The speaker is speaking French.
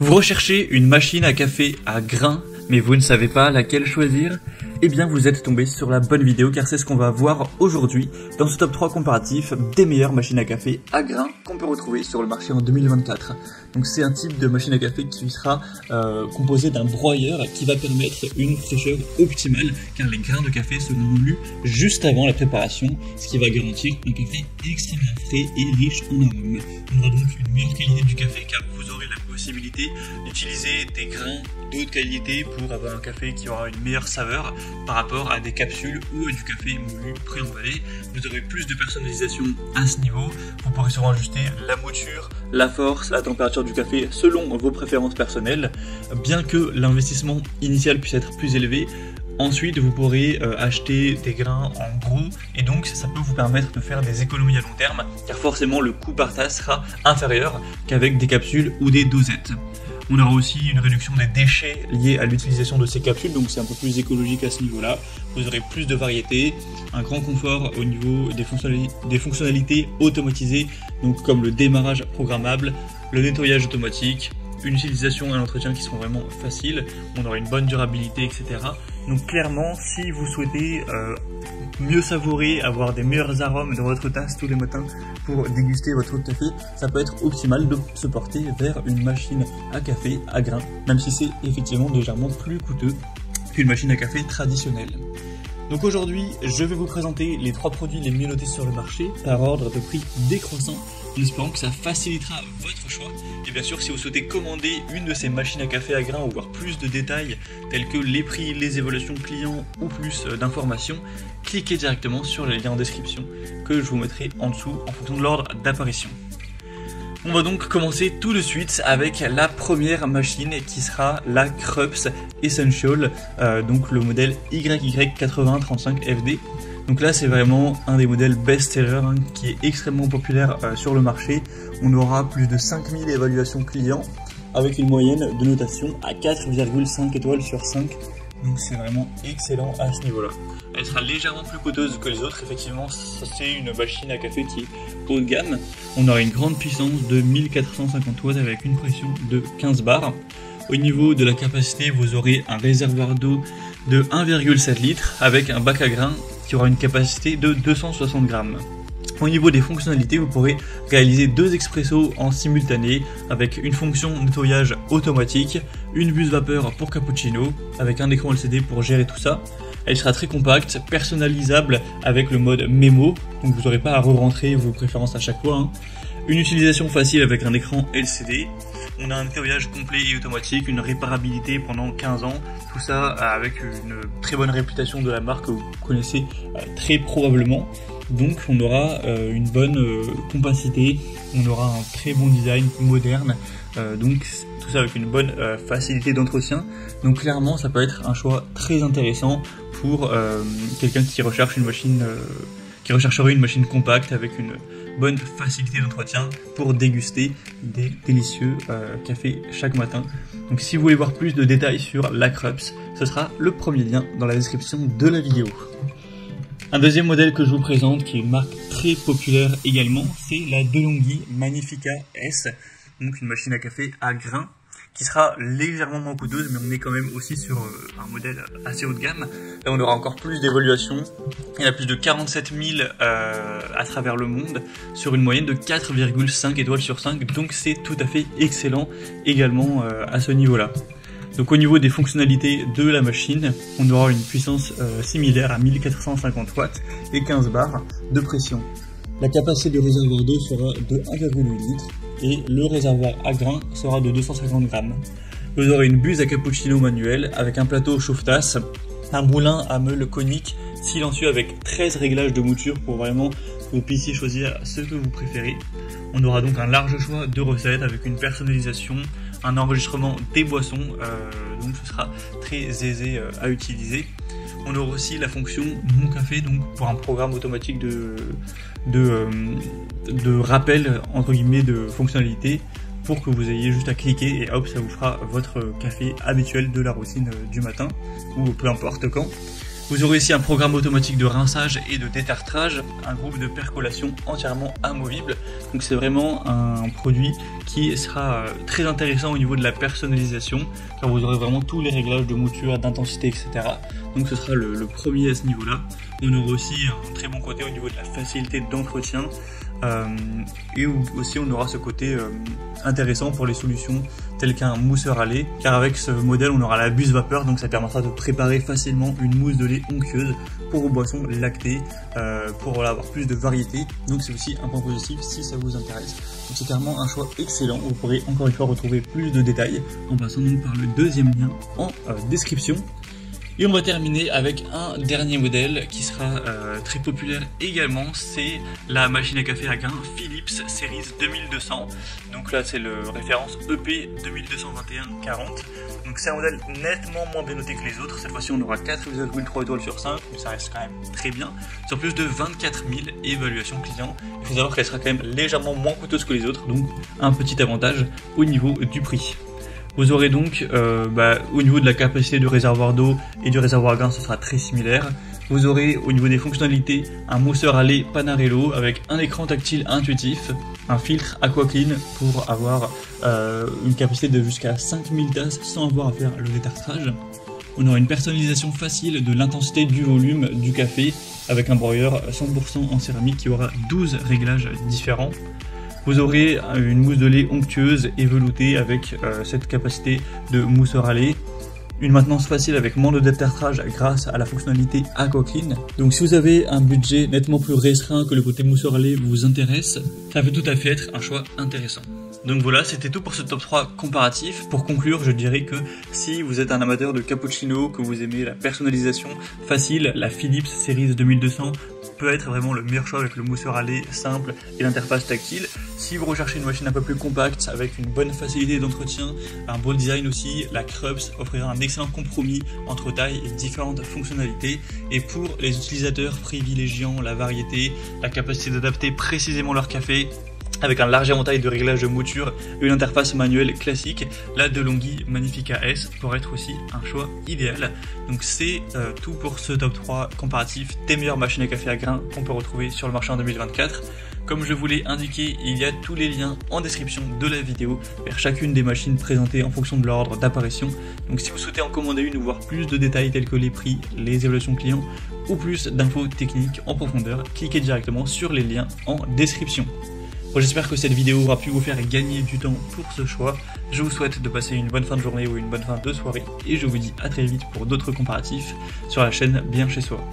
Vous recherchez une machine à café à grains, mais vous ne savez pas laquelle choisir? Eh bien vous êtes tombé sur la bonne vidéo car c'est ce qu'on va voir aujourd'hui dans ce top 3 comparatif des meilleures machines à café à grains qu'on peut retrouver sur le marché en 2024. Donc c'est un type de machine à café qui sera composé d'un broyeur qui va permettre une fraîcheur optimale car les grains de café seront moulus juste avant la préparation, ce qui va garantir un café extrêmement frais et riche en arômes. On aura donc une meilleure qualité du café car vous aurez la possibilité d'utiliser des grains d'autre qualité pour avoir un café qui aura une meilleure saveur par rapport à des capsules ou à du café moulu pré-emballé. Vous aurez plus de personnalisation à ce niveau. Vous pourrez sûrement ajuster la mouture, la force, la température du café selon vos préférences personnelles. Bien que l'investissement initial puisse être plus élevé, ensuite vous pourrez acheter des grains en gros et donc ça peut vous permettre de faire des économies à long terme car forcément le coût par tasse sera inférieur qu'avec des capsules ou des dosettes. On aura aussi une réduction des déchets liés à l'utilisation de ces capsules, donc c'est un peu plus écologique à ce niveau-là. Vous aurez plus de variété, un grand confort au niveau des fonctionnalités automatisées, donc comme le démarrage programmable, le nettoyage automatique, une utilisation et un entretien qui seront vraiment faciles, on aura une bonne durabilité, etc. Donc clairement, si vous souhaitez mieux savourer, avoir des meilleurs arômes dans votre tasse tous les matins pour déguster votre café, ça peut être optimal de se porter vers une machine à café à grains, même si c'est effectivement légèrement plus coûteux qu'une machine à café traditionnelle. Donc aujourd'hui, je vais vous présenter les 3 produits les mieux notés sur le marché par ordre de prix décroissant, en espérant que ça facilitera votre choix. Et bien sûr, si vous souhaitez commander une de ces machines à café à grains ou voir plus de détails tels que les prix, les évaluations clients ou plus d'informations, cliquez directement sur les liens en description que je vous mettrai en dessous en fonction de l'ordre d'apparition. On va donc commencer tout de suite avec la première machine qui sera la Krups Essential, donc le modèle YY8035FD. Donc là c'est vraiment un des modèles best-seller qui est extrêmement populaire sur le marché. On aura plus de 5000 évaluations clients avec une moyenne de notation à 4,5 étoiles sur 5. Donc c'est vraiment excellent à ce niveau-là. Elle sera légèrement plus coûteuse que les autres, effectivement c'est une machine à café qui est haut de gamme. On aura une grande puissance de 1450 watts avec une pression de 15 bars. Au niveau de la capacité, vous aurez un réservoir d'eau de 1,7 litres avec un bac à grains qui aura une capacité de 260 grammes. Au niveau des fonctionnalités, vous pourrez réaliser 2 expressos en simultané avec une fonction nettoyage automatique, une buse vapeur pour cappuccino avec un écran LCD pour gérer tout ça. Elle sera très compacte, personnalisable avec le mode mémo, donc vous n'aurez pas à re-rentrer vos préférences à chaque fois. Une utilisation facile avec un écran LCD. On a un nettoyage complet et automatique, une réparabilité pendant 15 ans, tout ça avec une très bonne réputation de la marque que vous connaissez très probablement. Donc on aura une bonne compacité, on aura un très bon design moderne, donc tout ça avec une bonne facilité d'entretien. Donc clairement ça peut être un choix très intéressant pour quelqu'un qui recherche une machine, qui rechercherait une machine compacte avec une bonne facilité d'entretien pour déguster des délicieux cafés chaque matin. Donc si vous voulez voir plus de détails sur la Krups, ce sera le premier lien dans la description de la vidéo. Un deuxième modèle que je vous présente, qui est une marque très populaire également, c'est la DeLonghi Magnifica S, donc une machine à café à grains, qui sera légèrement moins coûteuse, mais on est quand même aussi sur un modèle assez haut de gamme. Là on aura encore plus d'évaluations, il y en a plus de 47 000 à travers le monde, sur une moyenne de 4,5 étoiles sur 5, donc c'est tout à fait excellent également à ce niveau-là. Donc au niveau des fonctionnalités de la machine, on aura une puissance similaire à 1450 watts et 15 bars de pression. La capacité du réservoir d'eau sera de 1,8 litre et le réservoir à grains sera de 250 grammes. Vous aurez une buse à cappuccino manuelle avec un plateau chauffe-tasse, un moulin à meule conique silencieux avec 13 réglages de mouture pour vraiment que vous puissiez choisir ce que vous préférez. On aura donc un large choix de recettes avec une personnalisation, un enregistrement des boissons, donc ce sera très aisé à utiliser. On aura aussi la fonction Mon Café, donc pour un programme automatique de rappel entre guillemets de fonctionnalité pour que vous ayez juste à cliquer et hop ça vous fera votre café habituel de la routine du matin ou peu importe quand. Vous aurez ici un programme automatique de rinçage et de détartrage, un groupe de percolation entièrement amovible. Donc c'est vraiment un produit qui sera très intéressant au niveau de la personnalisation, car vous aurez vraiment tous les réglages de mouture, d'intensité, etc. Donc ce sera le premier à ce niveau-là. On aura aussi un très bon côté au niveau de la facilité d'entretien. Et aussi on aura ce côté intéressant pour les solutions telles qu'un mousseur à lait, car avec ce modèle on aura la buse vapeur, donc ça permettra de préparer facilement une mousse de lait onctueuse pour vos boissons lactées, pour avoir plus de variété. Donc c'est aussi un point positif si ça vous intéresse. Donc c'est clairement un choix excellent. Vous pourrez encore une fois retrouver plus de détails en passant donc par le deuxième lien en description. Et on va terminer avec un dernier modèle qui sera très populaire également, c'est la machine à café à grains Philips Series 2200. Donc là c'est le référence EP 2221-40. Donc c'est un modèle nettement moins bien noté que les autres. Cette fois-ci on aura 4,3 étoiles sur 5, mais ça reste quand même très bien. Sur plus de 24 000 évaluations clients. Il faut savoir qu'elle sera quand même légèrement moins coûteuse que les autres, donc un petit avantage au niveau du prix. Vous aurez donc, au niveau de la capacité du réservoir d'eau et du réservoir à grains, ce sera très similaire. Vous aurez au niveau des fonctionnalités un mousseur à lait Panarello avec un écran tactile intuitif, un filtre AquaClean pour avoir une capacité de jusqu'à 5000 tasses sans avoir à faire le détartrage. On aura une personnalisation facile de l'intensité du volume du café avec un broyeur 100% en céramique qui aura 12 réglages différents. Vous aurez une mousse de lait onctueuse et veloutée avec cette capacité de mousseur à lait. Une maintenance facile avec moins de détartrage grâce à la fonctionnalité AquaClean. Donc si vous avez un budget nettement plus restreint, que le côté mousseur à lait vous intéresse, ça peut tout à fait être un choix intéressant. Donc voilà, c'était tout pour ce top 3 comparatif. Pour conclure, je dirais que si vous êtes un amateur de cappuccino, que vous aimez la personnalisation facile, la Philips Series 2200 peut être vraiment le meilleur choix avec le mousseur à lait simple et l'interface tactile. Si vous recherchez une machine un peu plus compacte avec une bonne facilité d'entretien, un beau design aussi, la Krups offrira un excellent compromis entre taille et différentes fonctionnalités. Et pour les utilisateurs privilégiant la variété, la capacité d'adapter précisément leur café, avec un large éventail de réglages de mouture et une interface manuelle classique, la DeLonghi Magnifica S pourrait être aussi un choix idéal. Donc c'est tout pour ce top 3 comparatif des meilleures machines à café à grains qu'on peut retrouver sur le marché en 2024. Comme je vous l'ai indiqué, il y a tous les liens en description de la vidéo vers chacune des machines présentées en fonction de l'ordre d'apparition. Donc si vous souhaitez en commander une ou voir plus de détails tels que les prix, les évaluations clients ou plus d'infos techniques en profondeur, cliquez directement sur les liens en description. Bon, j'espère que cette vidéo aura pu vous faire gagner du temps pour ce choix. Je vous souhaite de passer une bonne fin de journée ou une bonne fin de soirée et je vous dis à très vite pour d'autres comparatifs sur la chaîne Bien Chez Soi.